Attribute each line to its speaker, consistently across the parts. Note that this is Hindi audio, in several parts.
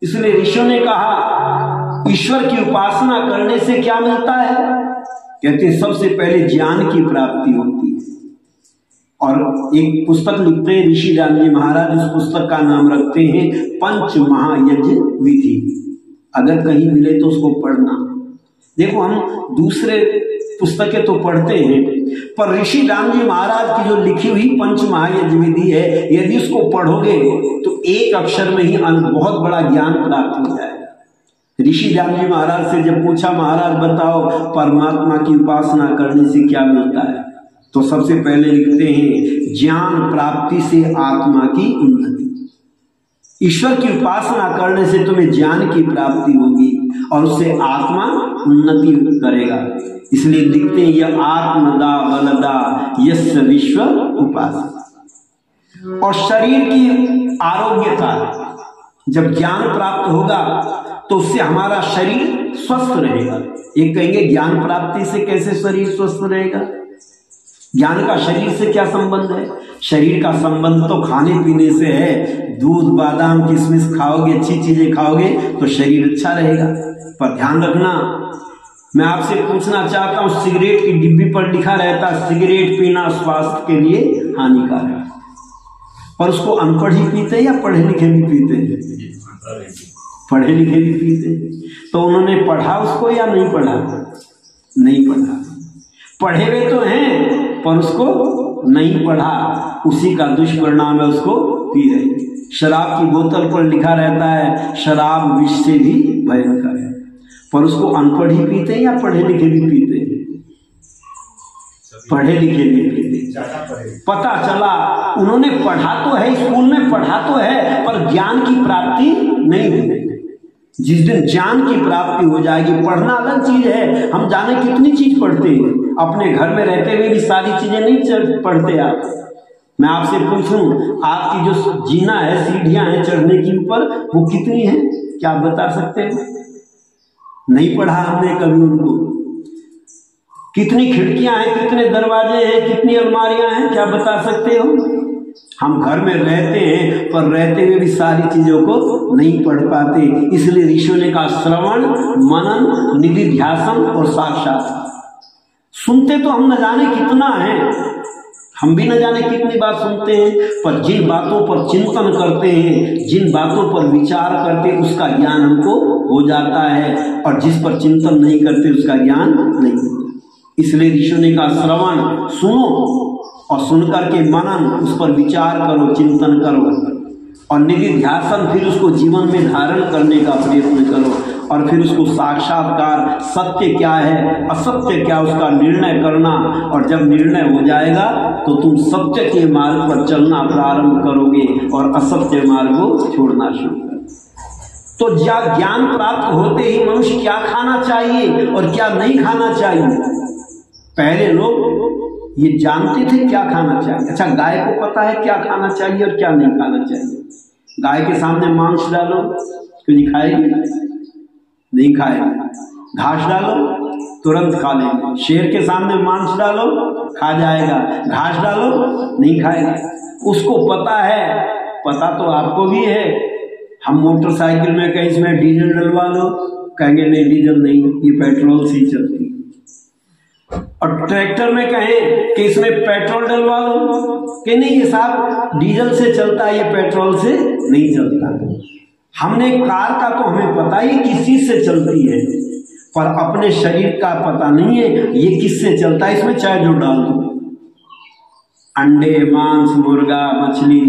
Speaker 1: इसलिए ऋषियों ने कहा ईश्वर की उपासना करने से क्या मिलता है? कहते हैं सबसे पहले ज्ञान की प्राप्ति होती है। और एक पुस्तक लिखते हैं ऋषि राम जी महाराज, इस पुस्तक का नाम रखते हैं पंच महायज्ञ विधि। अगर कहीं मिले तो उसको पढ़ना। देखो हम दूसरे पुस्तकें तो पढ़ते हैं, पर ऋषि राम जी महाराज की जो लिखी हुई पंच महायज्ञ विधि है, यदि उसको पढ़ोगे तो एक अक्षर में ही बहुत बड़ा ज्ञान प्राप्त हो जाएगा। ऋषि राम जी महाराज से जब पूछा, महाराज बताओ परमात्मा की उपासना करने से क्या मिलता है, तो सबसे पहले लिखते हैं ज्ञान प्राप्ति से आत्मा की उन्नति। ईश्वर की उपासना करने से तुम्हें ज्ञान की प्राप्ति होगी और उससे आत्मा उन्नति करेगा। इसलिए लिखते हैं यह आत्मदा बलदा यस्य विश्व उपासना। और शरीर की आरोग्यता, जब ज्ञान प्राप्त होगा तो उससे हमारा शरीर स्वस्थ रहेगा। एक कहेंगे ज्ञान प्राप्ति से कैसे शरीर स्वस्थ रहेगा? ज्ञान का शरीर से क्या संबंध है? शरीर का संबंध तो खाने पीने से है। दूध बादाम किशमिश खाओगे, अच्छी चीजें खाओगे तो शरीर अच्छा रहेगा। पर ध्यान रखना, मैं आपसे पूछना चाहता हूं, सिगरेट की डिब्बी पर लिखा रहता है सिगरेट पीना स्वास्थ्य के लिए हानिकारक है, पर उसको अनपढ़ ही पीते या पढ़े लिखे भी पीते हैं? पढ़े लिखे भी पीते हैं। तो उन्होंने पढ़ा उसको या नहीं पढ़ा? नहीं पढ़ा। पढ़े हुए तो हैं पर उसको नहीं पढ़ा, उसी का दुष्परिणाम है, उसको पी रहे। शराब की बोतल पर लिखा रहता है शराब विष से भी भयंकर है, पर उसको अनपढ़ ही पीते हैं या पढ़े लिखे भी पीते हैं? पढ़े लिखे भी पीते। पता चला उन्होंने पढ़ा तो है, स्कूल में पढ़ा तो है, पर ज्ञान की प्राप्ति नहीं हुई। जिस दिन ज्ञान की प्राप्ति हो जाएगी, पढ़ना अलग चीज है, हम जाने कितनी चीज पढ़ते हैं, अपने घर में रहते हुए भी सारी चीजें नहीं पढ़ते आप। मैं आपसे पूछूं, आपकी जो जीना है, सीढ़ियां हैं चढ़ने की ऊपर, वो कितनी है? क्या आप बता सकते हैं? नहीं पढ़ा हमने कभी उनको। कितनी खिड़कियां हैं, कितने दरवाजे हैं, कितनी अलमारियां हैं, क्या बता सकते हो? हम घर में रहते हैं पर रहते हुए भी सारी चीजों को नहीं पढ़ पाते। इसलिए ऋषियों ने कहा श्रवण मनन निधिध्यासन और साक्षात्कार। सुनते तो हम न जाने कितना है, हम भी न जाने कितनी बात सुनते हैं, पर जिन बातों पर चिंतन करते हैं, जिन बातों पर विचार करते हैं, उसका ज्ञान हमको हो जाता है, और जिस पर चिंतन नहीं करते उसका ज्ञान नहीं होता। इसलिए ऋषियों ने कहा श्रवण सुनो, और सुनकर के मनन, उस पर विचार करो, चिंतन करो, और निधिध्यासन फिर उसको जीवन में धारण करने का प्रयत्न करो, और फिर उसको साक्षात्कार, सत्य क्या है असत्य क्या, उसका निर्णय करना। और जब निर्णय हो जाएगा तो तुम सत्य के मार्ग पर चलना प्रारंभ करोगे और असत्य मार्ग को छोड़ना शुरू करोगे। तो ज्ञान प्राप्त होते ही मनुष्य क्या खाना चाहिए और क्या नहीं खाना चाहिए, पहले लोग ये जानते थे क्या खाना चाहिए। अच्छा, गाय को पता है क्या खाना चाहिए और क्या नहीं खाना चाहिए? गाय के सामने मांस डालो तो नहीं खाएगी, नहीं खाएगी। घास डालो तुरंत खा लेगी। शेर के सामने मांस डालो खा जाएगा, घास डालो नहीं खाएगा। उसको पता है, पता तो आपको भी है। हम मोटरसाइकिल में कहीं इसमें डीजल डलवा लो, कहेंगे नहीं डीजल नहीं, ये पेट्रोल से ही चलती है। और ट्रैक्टर में कहें कि इसमें पेट्रोल डलवा लो, कि नहीं ये साहब डीजल से चलता है, ये पेट्रोल से नहीं चलता। हमने कार का तो हमें पता ही किस चीज से चलती है, पर अपने शरीर का पता नहीं है ये किससे चलता है। इसमें चाहे जो डाल दो, अंडे मांस मुर्गा मछली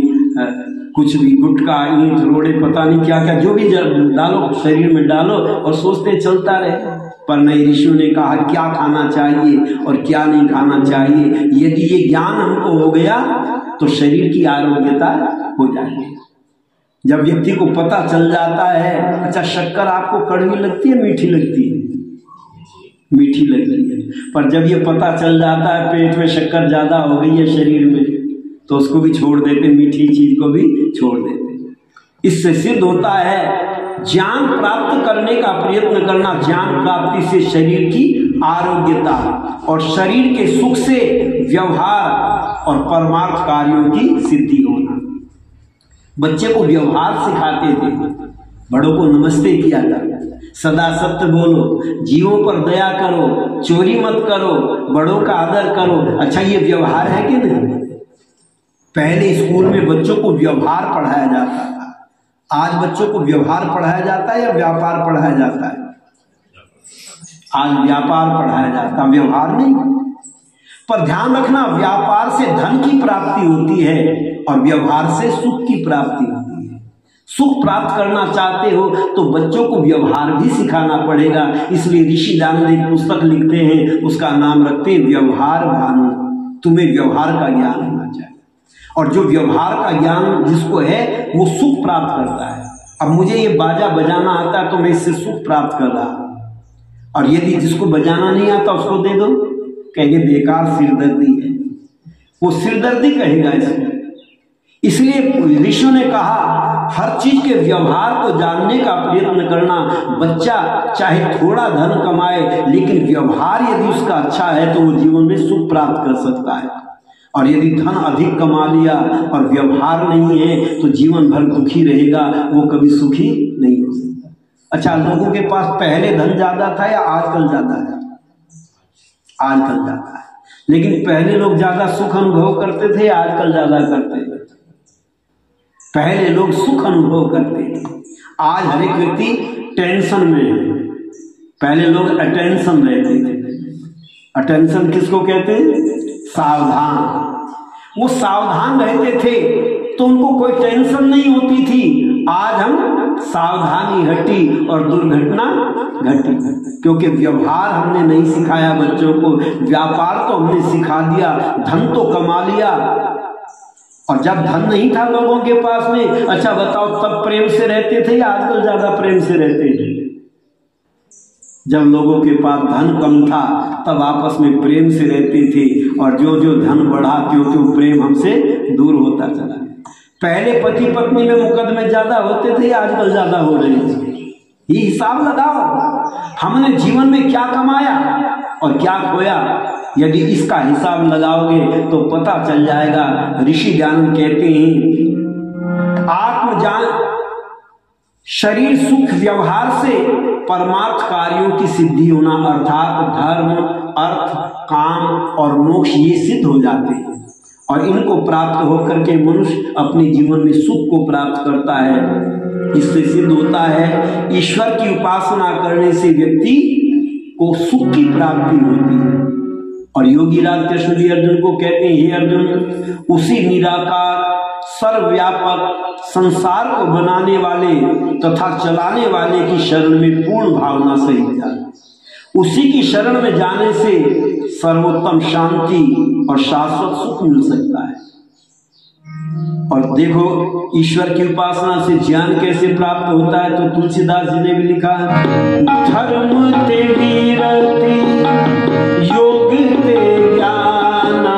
Speaker 1: कुछ भी, गुटखा ईंट रोड़े पता नहीं क्या क्या, जो भी डालो शरीर में डालो और सोचते चलता रहे। पर नहीं, ऋषियों ने कहा क्या खाना चाहिए और क्या नहीं खाना चाहिए। यदि ये ज्ञान हमको हो गया तो शरीर की आरोग्यता हो जाएगी। जब व्यक्ति को पता चल जाता है, अच्छा शक्कर आपको कड़वी लगती है मीठी लगती है? मीठी लगती है। पर जब ये पता चल जाता है पेट में शक्कर ज्यादा हो गई है शरीर में, तो उसको भी छोड़ देते, मीठी चीज को भी छोड़ देते। इससे सिद्ध होता है ज्ञान प्राप्त करने का प्रयत्न करना, ज्ञान प्राप्ति से शरीर की आरोग्यता और शरीर के सुख से व्यवहार और परमार्थ कार्यों की सिद्धि होना। बच्चे को व्यवहार सिखाते थे, बड़ों को नमस्ते किया करो, सदा सत्य बोलो, जीवों पर दया करो, चोरी मत करो, बड़ों का आदर करो। अच्छा, ये व्यवहार है कि नहीं? पहले स्कूल में बच्चों को व्यवहार पढ़ाया जाता था, आज बच्चों को व्यवहार पढ़ाया जाता है या व्यापार पढ़ाया जाता है? आज व्यापार पढ़ाया जाता, व्यवहार नहीं। पर ध्यान रखना, व्यापार से धन की प्राप्ति होती है और व्यवहार से सुख की प्राप्ति होती है। सुख प्राप्त करना चाहते हो तो बच्चों को व्यवहार भी सिखाना पड़ेगा। इसलिए ऋषि दानव एक पुस्तक लिखते हैं, उसका नाम रखते हैं व्यवहार भानु। तुम्हें व्यवहार का ज्ञान होना चाहिए, और जो व्यवहार का ज्ञान जिसको है वो सुख प्राप्त करता है। अब मुझे ये बाजा बजाना आता है तो मैं इससे सुख प्राप्त कर रहा हूं, और यदि जिसको बजाना नहीं आता उसको दे दो, कहेंगे बेकार सिरदर्दी है, वो सिरदर्दी कहेगा इसमें। इसलिए ऋषियों ने कहा हर चीज के व्यवहार को जानने का प्रयत्न करना। बच्चा चाहे थोड़ा धन कमाए, लेकिन व्यवहार यदि उसका अच्छा है तो वो जीवन में सुख प्राप्त कर सकता है। और यदि धन अधिक कमा लिया और व्यवहार नहीं है तो जीवन भर दुखी रहेगा, वो कभी सुखी नहीं हो सकता। अच्छा, लोगों के पास पहले धन ज्यादा था या आजकल ज्यादा है? आजकल ज्यादा है। लेकिन पहले लोग ज्यादा सुख अनुभव करते थे, आजकल ज्यादा करते हैं? पहले लोग सुख अनुभव करते थे, आज हर एक व्यक्ति टेंशन में है। पहले लोग अटेंशन रहते थे। अटेंशन किसको कहते हैं? सावधान। वो सावधान रहते थे तो उनको कोई टेंशन नहीं होती थी। आज हम सावधानी हटी और दुर्घटना घटी, क्योंकि व्यवहार हमने नहीं सिखाया बच्चों को, व्यापार तो हमने सिखा दिया, धन तो कमा लिया। और जब धन नहीं था लोगों के पास में, अच्छा बताओ तब प्रेम से रहते थे या आजकल ज्यादा प्रेम से रहते हैं? जब लोगों के पास धन कम था तब आपस में प्रेम से रहते थे, और जो जो धन बढ़ा त्यों प्रेम हमसे दूर होता चला। पहले पति पत्नी में मुकदमे ज्यादा होते थे, आजकल ज्यादा हो रहे थे। ये हिसाब लगाओ, हमने जीवन में क्या कमाया और क्या खोया। यदि इसका हिसाब लगाओगे तो पता चल जाएगा। ऋषि ज्ञान कहते हैं आत्मज्ञान शरीर सुख व्यवहार से परमार्थ कार्यों की सिद्धि होना, अर्थात धर्म, अर्थ, काम और मोक्ष ये सिद्ध हो जाते हैं, और इनको प्राप्त होकर के मनुष्य अपने जीवन में सुख को प्राप्त करता है। इससे सिद्ध होता है ईश्वर की उपासना करने से व्यक्ति को सुख की प्राप्ति होती है। और योगी राज कृष्ण जी अर्जुन को कहते हैं, हे अर्जुन, उसी निराकार सर्वव्यापक संसार को बनाने वाले तथा चलाने वाले की शरण में पूर्ण भावना से ही जाना। उसी की शरण में जाने से सर्वोत्तम शांति और शाश्वत सुख मिल सकता है। और देखो ईश्वर की उपासना से ज्ञान कैसे प्राप्त होता है, तो तुलसीदास जी ने भी लिखा है, धर्म ते वीरति योग ते ज्ञाना,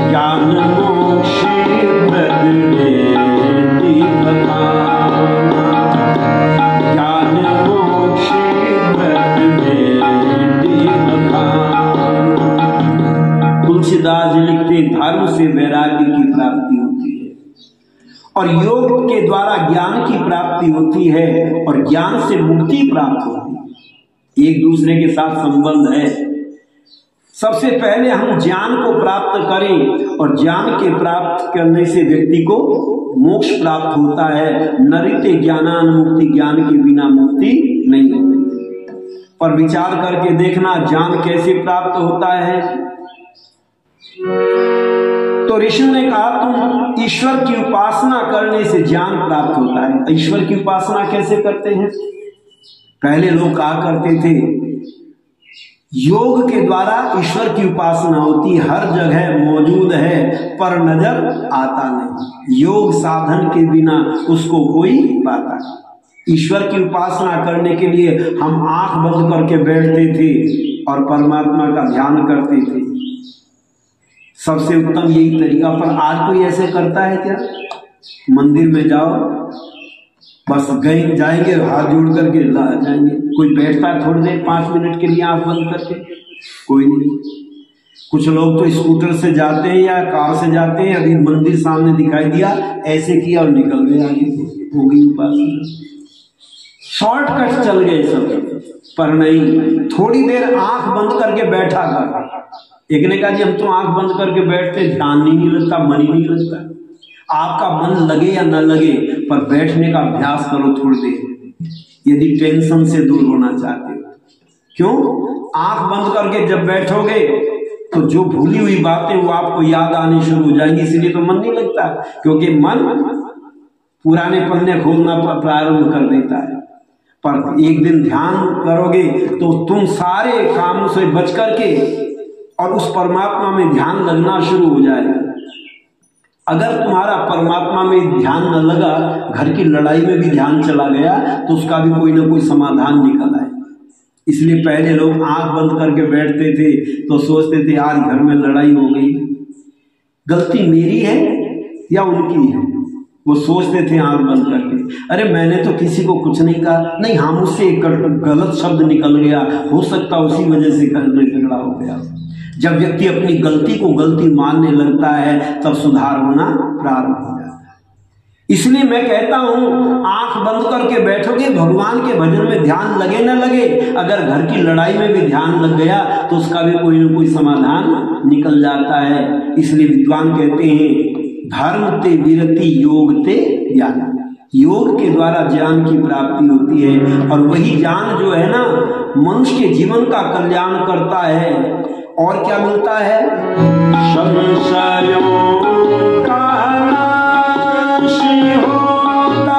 Speaker 1: ज्ञान मोक्ष प्रद वेति बखाना, ज्ञान मोक्ष प्रद वेति बखाना। तुलसीदास जी लिखते धर्म से वैराग्य की प्राप्ति होती है, और योग के द्वारा ज्ञान की प्राप्ति होती है, और ज्ञान से मुक्ति प्राप्त होती है। एक दूसरे के साथ संबंध है। सबसे पहले हम ज्ञान को प्राप्त करें, और ज्ञान के प्राप्त करने से व्यक्ति को मोक्ष प्राप्त होता है। नरिते ज्ञानान मुक्ति, ज्ञान के बिना मुक्ति नहीं होती। पर विचार करके देखना ज्ञान कैसे प्राप्त होता है। तो ऋषि ने कहा तुम ईश्वर की उपासना करने से ज्ञान प्राप्त होता है। ईश्वर की उपासना कैसे करते हैं? पहले लोग कहा करते थे योग के द्वारा ईश्वर की उपासना होती, हर जगह मौजूद है पर नजर आता नहीं। योग साधन के बिना उसको कोई पाता नहीं। ईश्वर की उपासना करने के लिए हम आंख बंद करके बैठते थे और परमात्मा का ध्यान करते थे। सबसे उत्तम यही तरीका। पर आज कोई ऐसे करता है क्या? मंदिर में जाओ, बस गए जाएंगे हाथ जोड़ करके जाएंगे। कोई बैठता है थोड़ी देर 5 मिनट के लिए आंख बंद करके? कोई नहीं। कुछ लोग तो स्कूटर से जाते हैं या कार से जाते हैं, अभी मंदिर सामने दिखाई दिया, ऐसे किया और निकल गए आगे, हो गई उपासना। शॉर्टकट चल गए सब, पर नहीं, थोड़ी देर आंख बंद करके बैठा कर। एक ने कहा जी हम तो आंख बंद करके बैठते, ध्यान नहीं लगता, मन ही नहीं लगता। आपका मन लगे या न लगे, पर बैठने का अभ्यास करो थोड़ी देर, यदि टेंशन से दूर होना चाहते हो। क्यों? आंख बंद करके जब बैठोगे तो जो भूली हुई बातें वो आपको याद आनी शुरू हो जाएंगी, इसलिए तो मन नहीं लगता, क्योंकि मन पुराने पन्ने खोलना प्रारंभ कर देता है। पर एक दिन ध्यान करोगे तो तुम सारे कामों से बच करके और उस परमात्मा में ध्यान लगना शुरू हो जाएगा। अगर तुम्हारा परमात्मा में ध्यान न लगा, घर की लड़ाई में भी ध्यान चला गया, तो उसका भी कोई ना कोई समाधान निकल आए। इसलिए पहले लोग आंख बंद करके बैठते थे तो सोचते थे आज घर में लड़ाई हो गई, गलती मेरी है या उनकी है, वो सोचते थे आंख बंद करके। अरे मैंने तो किसी को कुछ नहीं कहा, नहीं हाँ मुझसे एक गलत शब्द निकल गया, हो सकता उसी वजह से घर में झगड़ा हो गया। जब व्यक्ति अपनी गलती को गलती मानने लगता है तब सुधार होना प्रारंभ हो जाता है। इसलिए मैं कहता हूं आंख बंद करके बैठोगे, भगवान के भजन में ध्यान लगे न लगे, अगर घर की लड़ाई में भी ध्यान लग गया तो उसका भी कोई ना कोई समाधान निकल जाता है। इसलिए विद्वान कहते हैं धर्म ते विरति योग ते ज्ञान, योग के द्वारा ज्ञान की प्राप्ति होती है, और वही ज्ञान जो है ना मनुष्य के जीवन का कल्याण करता है। और क्या मिलता है? संशयों का नाश होता,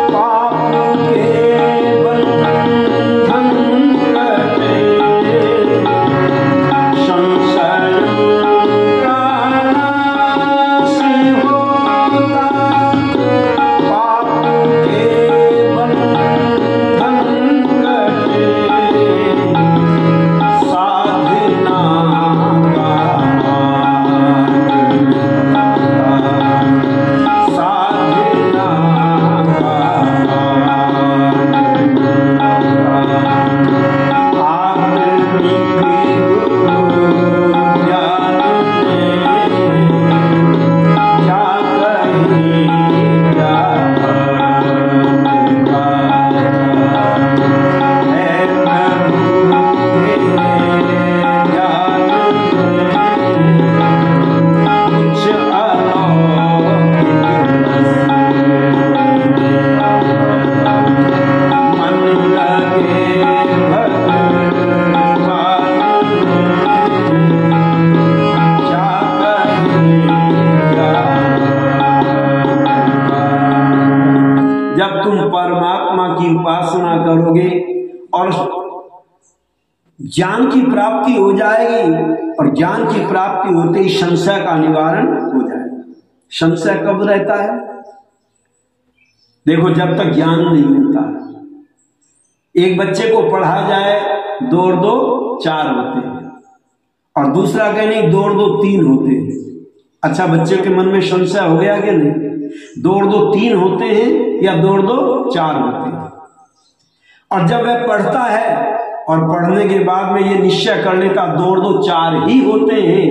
Speaker 1: पाप के बंधन कटे। संशयों का नाश होता, पाप के बंधन कटे। और ज्ञान की प्राप्ति हो जाएगी, और ज्ञान की प्राप्ति होते ही संशय का निवारण हो जाएगा। संशय कब रहता है? देखो जब तक ज्ञान नहीं मिलता। एक बच्चे को पढ़ा जाए 2 और 2 4 होते हैं, और दूसरा कहे नहीं 2 और 2 3 होते हैं। अच्छा बच्चे के मन में संशय हो गया कि नहीं? 2 और 2 3 होते हैं या 2 और 2 4 होते हैं। और जब वह पढ़ता है और पढ़ने के बाद में ये निश्चय कर लेता 2 और 2 4 ही होते हैं,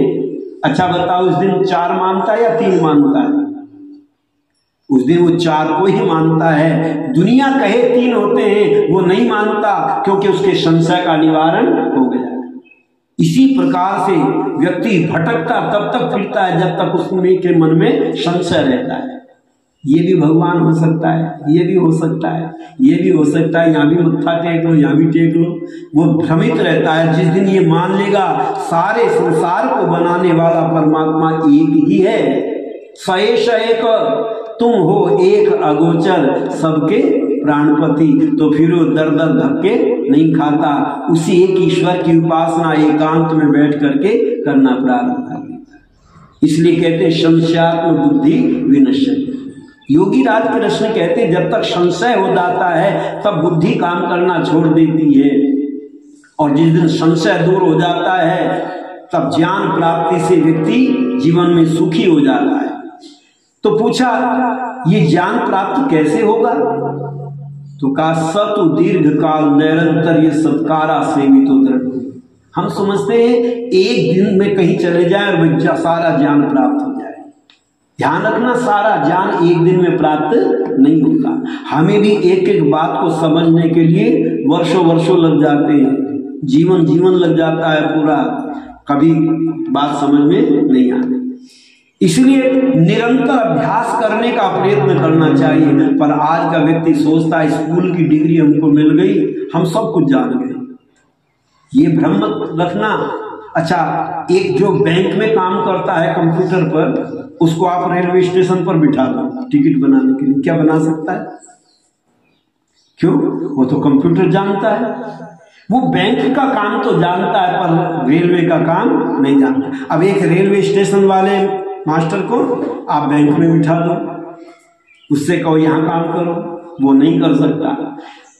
Speaker 1: अच्छा बताओ उस दिन 4 मानता है या 3 मानता है? उस दिन वो 4 को ही मानता है। दुनिया कहे 3 होते हैं वो नहीं मानता, क्योंकि उसके संशय का निवारण हो गया। इसी प्रकार से व्यक्ति भटकता तब तक फिरता है जब तक उसमें के मन में संशय रहता है। ये भी भगवान हो सकता है, ये भी हो सकता है, ये भी हो सकता है, यहाँ भी मत्था टेक लो, यहाँ भी टेक लो, वो भ्रमित रहता है। जिस दिन ये मान लेगा सारे संसार को बनाने वाला परमात्मा एक ही है, सएश एक तुम हो एक अगोचर सबके प्राणपति, तो फिर वो दर दर धक्के नहीं खाता, उसी एक ईश्वर की उपासना एकांत में बैठ करके करना प्रारंभ कर देता। इसलिए कहते हैं संशयात्म बुद्धि विनश्यति। योगी राज कृष्ण कहते हैं जब तक संशय हो जाता है तब बुद्धि काम करना छोड़ देती है, और जिस दिन संशय दूर हो जाता है तब ज्ञान प्राप्ति से व्यक्ति जीवन में सुखी हो जाता है। तो पूछा ये ज्ञान प्राप्त कैसे होगा? तो कहा सतु दीर्घ काल निरंतर ये सत्कारा सेवितो दृढ़। हम समझते हैं एक दिन में कहीं चले जाए और बच्चा सारा ज्ञान प्राप्त हो जाए। ध्यान रखना, सारा ज्ञान एक दिन में प्राप्त नहीं होता। हमें भी एक एक बात को समझने के लिए वर्षों वर्षों लग जाते हैं, जीवन जीवन लग जाता है पूरा, कभी बात समझ में नहीं आती। इसलिए निरंतर अभ्यास करने का प्रयत्न करना चाहिए। पर आज का व्यक्ति सोचता है स्कूल की डिग्री हमको मिल गई, हम सब कुछ जान गए। ये भ्रम मत रखना। अच्छा, एक जो बैंक में काम करता है कंप्यूटर पर, उसको आप रेलवे स्टेशन पर बिठा दो टिकट बनाने के लिए, क्या बना सकता है? क्यों? वो तो कंप्यूटर जानता है। वो बैंक का काम तो जानता है पर रेलवे का काम नहीं जानता। अब एक रेलवे स्टेशन वाले मास्टर को आप बैंक में बिठा दो, उससे कहो यहां काम करो, वो नहीं कर सकता।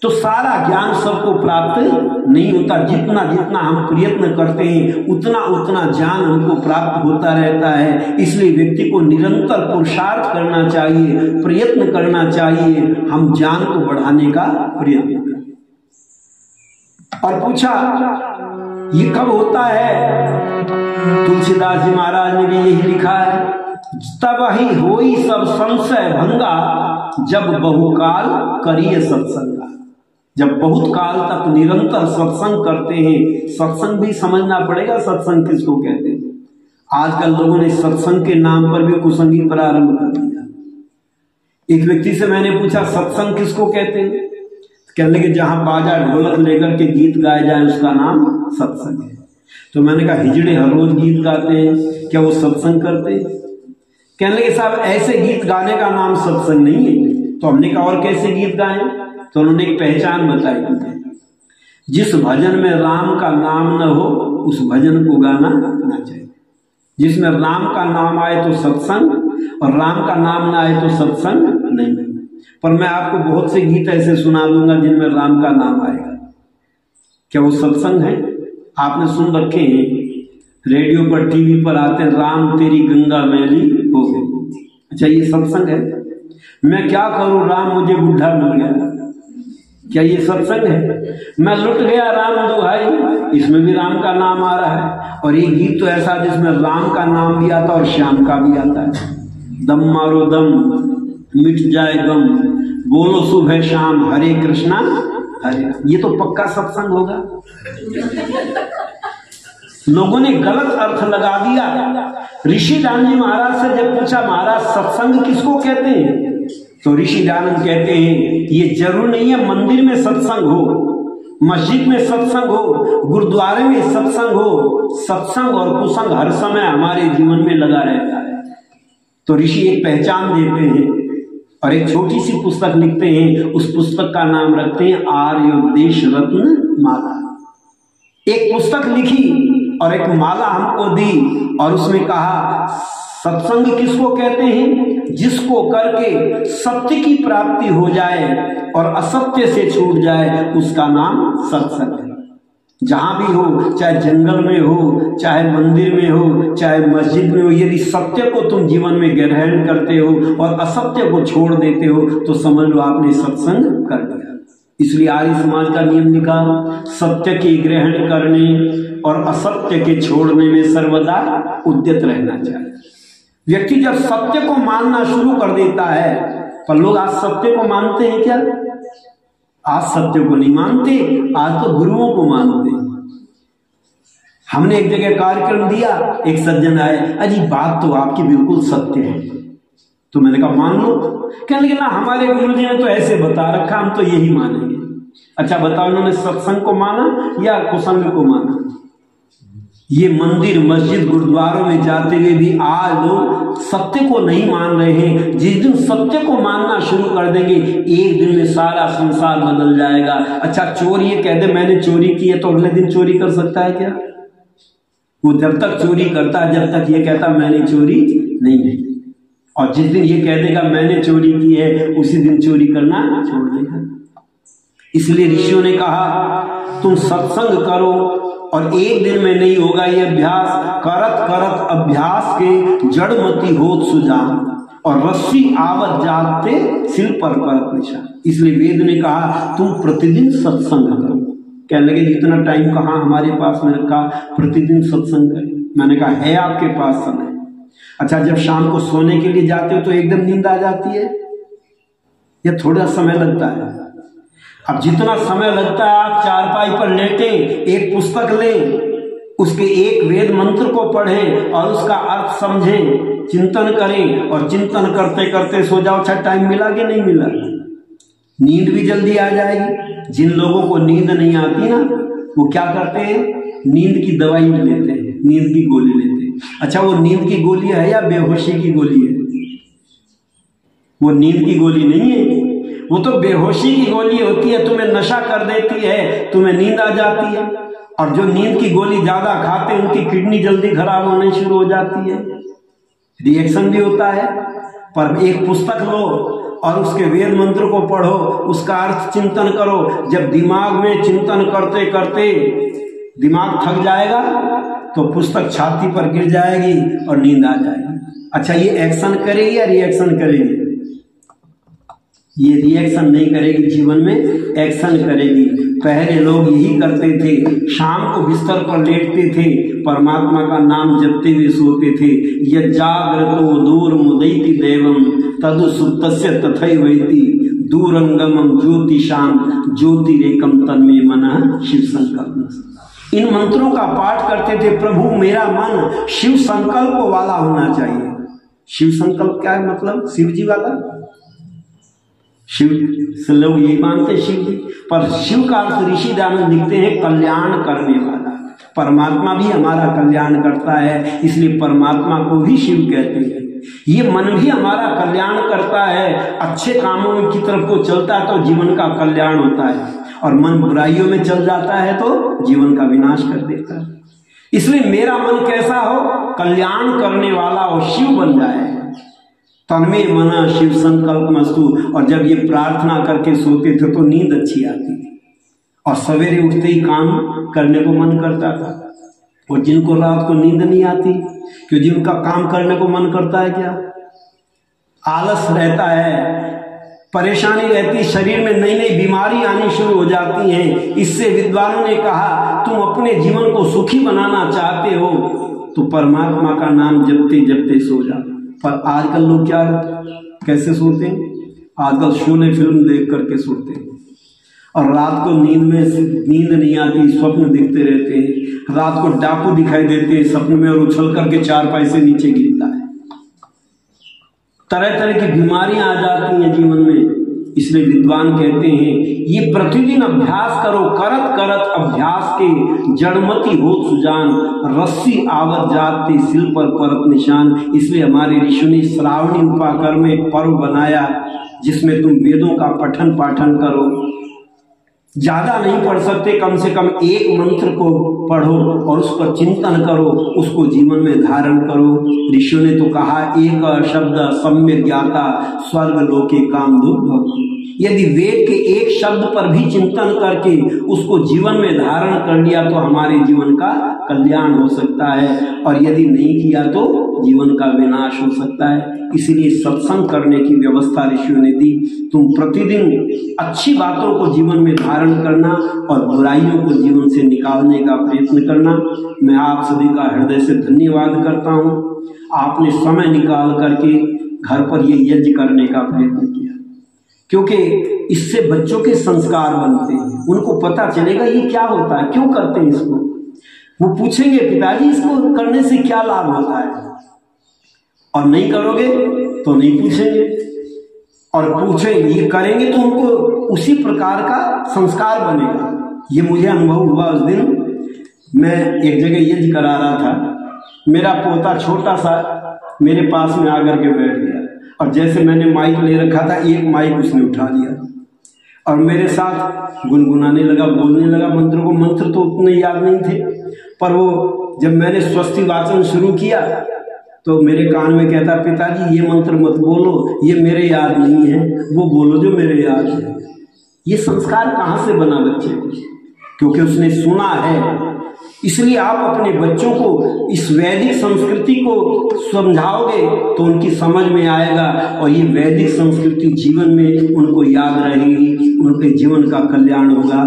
Speaker 1: तो सारा ज्ञान सबको प्राप्त नहीं होता। जितना जितना हम प्रयत्न करते हैं उतना उतना ज्ञान हमको प्राप्त होता रहता है। इसलिए व्यक्ति को निरंतर पुरुषार्थ करना चाहिए, प्रयत्न करना चाहिए, हम ज्ञान को बढ़ाने का प्रयत्न करें। और पूछा ये कब होता है? तुलसीदास जी महाराज ने भी यही लिखा है, तब ही होई सब संशय भंगा, जब बहुकाल करिए सत्संगा। जब बहुत काल तक निरंतर सत्संग करते हैं, सत्संग भी समझना पड़ेगा सत्संग किसको कहते हैं। आजकल लोगों ने सत्संग के नाम पर भी कुसंगी प्रारंभ कर दिया। एक व्यक्ति से मैंने पूछा सत्संग किसको कहते हैं? कहने लगे जहां बाजा ढोलक लेकर के गीत गाए जाए उसका नाम सत्संग है। तो मैंने कहा हिजड़े हर रोज गीत गाते हैं, क्या वो सत्संग करते हैं? कहने लगे साहब ऐसे गीत गाने का नाम सत्संग नहीं है। तो हमने कहा और कैसे गीत गाएं? तो उन्होंने एक पहचान बताई, जिस भजन में राम का नाम न हो उस भजन को गाना ना चाहिए। जिसमें राम का नाम आए तो सत्संग, और राम का नाम ना आए तो सत्संग नहीं। पर मैं आपको बहुत से गीत ऐसे सुना दूंगा जिनमें राम का नाम आएगा, क्या वो सत्संग है? आपने सुन रखे हैं, रेडियो पर टीवी पर आते हैं, राम तेरी गंगा मैली हो गई। अच्छा ये सत्संग है? मैं क्या करूं राम मुझे बुढ़ा मिल गया, क्या ये सत्संग है? मैं लुट गया राम दुहाई, इसमें भी राम का नाम आ रहा है। और ये गीत तो ऐसा जिसमें राम का नाम भी आता और श्याम का भी आता है। दम मारो दम मिट जाए गम, बोलो सुबह शाम हरे कृष्णा हरे। ये तो पक्का सत्संग होगा। लोगों ने गलत अर्थ लगा दिया। ऋषि दानजी महाराज से जब पूछा महाराज सत्संग किसको कहते हैं, तो ऋषि दानंद कहते हैं ये जरूर नहीं है मंदिर में सत्संग हो, मस्जिद में सत्संग हो, गुरुद्वारे में सत्संग हो। सत्संग और कुसंग हर समय हमारे जीवन में लगा रहता है। तो ऋषि एक पहचान देते हैं और एक छोटी सी पुस्तक लिखते हैं। उस पुस्तक का नाम रखते हैं आर्योपदेश रत्न माला। एक पुस्तक लिखी और एक माला हमको दी और उसमें कहा सत्संग किसको कहते हैं? जिसको करके सत्य की प्राप्ति हो जाए और असत्य से छूट जाए उसका नाम सत्संग है। जहां भी हो, चाहे जंगल में हो, चाहे मंदिर में हो, चाहे मस्जिद में हो, यदि सत्य को तुम जीवन में ग्रहण करते हो और असत्य को छोड़ देते हो तो समझ लो आपने सत्संग कर दिया। इसलिए आर्य समाज का नियम लिखा, सत्य के ग्रहण करने और असत्य के छोड़ने में सर्वदा उद्यत रहना चाहिए। व्यक्ति जब सत्य को मानना शुरू कर देता है, पर लोग आज सत्य को मानते हैं क्या? आज सत्य को नहीं मानते, आज तो गुरुओं को मानते हैं। हमने एक जगह कार्यक्रम दिया, एक सज्जन आए, अजी बात तो आपकी बिल्कुल सत्य है। तो मैंने कहा मान लो। कहने लगे ना हमारे गुरुजी ने तो ऐसे बता रखा, हम तो यही मानेंगे। अच्छा बताओ इन्होंने सत्संग को माना या कुसंग को माना? ये मंदिर मस्जिद गुरुद्वारों में जाते हुए भी आज लोग सत्य को नहीं मान रहे हैं। जिस दिन सत्य को मानना शुरू कर देंगे एक दिन में सारा संसार बदल जाएगा। अच्छा चोर ये कह दे मैंने चोरी की है तो अगले दिन चोरी कर सकता है क्या? वो जब तक चोरी करता है जब तक ये कहता मैंने चोरी नहीं की, और जिस दिन ये कह देगा मैंने चोरी की है उसी दिन चोरी करना छोड़ देगा। इसलिए ऋषियों ने कहा तुम सत्संग करो और एक दिन में नहीं होगा ये अभ्यास, करत करत अभ्यास के जड़मती होत सुजान, और रस्सी आवत जाते सिल पर परत निशान। इसलिए वेद ने कहा तुम प्रतिदिन सत्संग करो। कहने लगे इतना टाइम कहाँ हमारे पास। मैंने कहा प्रतिदिन सत्संग करें। मैंने कहा है आपके पास समय? अच्छा, जब शाम को सोने के लिए जाते हो तो एकदम नींद आ जाती है या थोड़ा समय लगता है? अब जितना समय लगता है आप चारपाई पर लेटें, एक पुस्तक लें, उसके एक वेद मंत्र को पढ़ें और उसका अर्थ समझें, चिंतन करें और चिंतन करते करते सो जाओ। अच्छा, टाइम मिला कि नहीं मिला? नींद भी जल्दी आ जाएगी। जिन लोगों को नींद नहीं आती ना, वो क्या करते हैं, नींद की दवाई लेते हैं, नींद की गोली लेते हैं। अच्छा, वो नींद की गोली है या बेहोशी की गोली है? वो नींद की गोली नहीं है, वो तो बेहोशी की गोली होती है। तुम्हें नशा कर देती है, तुम्हें नींद आ जाती है। और जो नींद की गोली ज्यादा खाते हैं उनकी किडनी जल्दी खराब होने शुरू हो जाती है, रिएक्शन भी होता है। पर एक पुस्तक लो और उसके वेद मंत्र को पढ़ो, उसका अर्थ चिंतन करो। जब दिमाग में चिंतन करते करते दिमाग थक जाएगा तो पुस्तक छाती पर गिर जाएगी और नींद आ जाएगी। अच्छा, ये एक्शन करेगी या रिएक्शन करेगी? ये रिएक्शन नहीं करेगी, जीवन में एक्शन करेगी। पहले लोग यही करते थे, शाम को बिस्तर पर लेटते थे, परमात्मा का नाम जपते हुए सोते थे। यज्जाग्रतो दूर मुदयति देवम तदु सुप्तस्य तथैवैति दूरंगमं ज्योतिषाम ज्योतिरेकम तन्मे मनः शिव संकल्प। इन मंत्रों का पाठ करते थे। प्रभु मेरा मन शिव संकल्प वाला होना चाहिए। शिव संकल्प क्या है? मतलब शिव जी वाला। शिव से लोग यही मानते शिव जी, पर शिव का अर्थ ऋषि दयानंद लिखते हैं कल्याण करने वाला। परमात्मा भी हमारा कल्याण करता है, इसलिए परमात्मा को भी शिव कहते हैं। ये मन भी हमारा कल्याण करता है, अच्छे कामों की तरफ को चलता है तो जीवन का कल्याण होता है, और मन बुराइयों में चल जाता है तो जीवन का विनाश कर देता है। इसलिए मेरा मन कैसा हो? कल्याण करने वाला हो, शिव बन जाए। तन्मे मना शिव संकल्प मस्तु। और जब ये प्रार्थना करके सोते थे तो नींद अच्छी आती थी और सवेरे उठते ही काम करने को मन करता था। और जिनको रात को नींद नहीं आती, क्यों, जिनका काम करने को मन करता है क्या? आलस रहता है, परेशानी रहती, शरीर में नई नई बीमारी आनी शुरू हो जाती हैं। इससे विद्वानों ने कहा तुम अपने जीवन को सुखी बनाना चाहते हो तो परमात्मा का नाम जपते जपते सो जाओ। पर आजकल लोग क्या, कैसे सोते हैं? आजकल शोले फिल्म देख करके सोते हैं और रात को नींद नहीं आती, स्वप्न दिखते रहते हैं। रात को डाकू दिखाई देते हैं सपने में और उछल करके चारपाई से नीचे गिरता है। तरह तरह की बीमारियां आ जाती हैं जीवन में। इसलिए विद्वान कहते हैं ये प्रतिदिन अभ्यास करो, करत करत अभ्यास के जड़मती हो सुजान, रस्सी आवत जाती सिल पर परत निशान। इसलिए हमारे ऋषि ने श्रावणी उपाकर में एक पर्व बनाया जिसमें तुम वेदों का पठन पाठन करो। ज्यादा नहीं पढ़ सकते, कम से कम एक मंत्र को पढ़ो और उस पर चिंतन करो, उसको जीवन में धारण करो। ऋषियों ने तो कहा एक शब्द सम्यक ज्ञाता स्वर्ग लोके काम दुर्भव। यदि वेद के एक शब्द पर भी चिंतन करके उसको जीवन में धारण कर लिया तो हमारे जीवन का कल्याण हो सकता है, और यदि नहीं किया तो जीवन का विनाश हो सकता है। इसीलिए सत्संग करने की व्यवस्था ऋषियों ने दी। तुम प्रतिदिन अच्छी बातों को जीवन में धारण करना और बुराइयों को जीवन से निकालने का प्रयत्न करना। मैं आप सभी का हृदय से धन्यवाद करता हूँ। आपने समय निकाल करके घर पर ये यज्ञ करने का प्रयत्न किया, क्योंकि इससे बच्चों के संस्कार बनते हैं, उनको पता चलेगा ये क्या होता है, क्यों करते हैं इसको। वो पूछेंगे पिताजी इसको करने से क्या लाभ होता है, और नहीं करोगे तो नहीं पूछेंगे, और पूछेंगे ये करेंगे तो उनको उसी प्रकार का संस्कार बनेगा। ये मुझे अनुभव हुआ उस दिन। मैं एक जगह यज्ञ करा रहा था, मेरा पोता छोटा सा मेरे पास में आकर के बैठ गया, और जैसे मैंने माइक ले रखा था एक माइक उसने उठा लिया और मेरे साथ गुनगुनाने लगा, बोलने लगा मंत्र को। मंत्र तो उतने याद नहीं थे, पर वो जब मैंने स्वस्ति वाचन शुरू किया तो मेरे कान में कहता पिताजी ये मंत्र मत बोलो, ये मेरे याद नहीं है, वो बोलो जो मेरे याद है। ये संस्कार कहाँ से बना बच्चे को? क्योंकि उसने सुना है। इसलिए आप अपने बच्चों को इस वैदिक संस्कृति को समझाओगे तो उनकी समझ में आएगा, और ये वैदिक संस्कृति जीवन में उनको याद रहेगी, उनके जीवन का कल्याण होगा।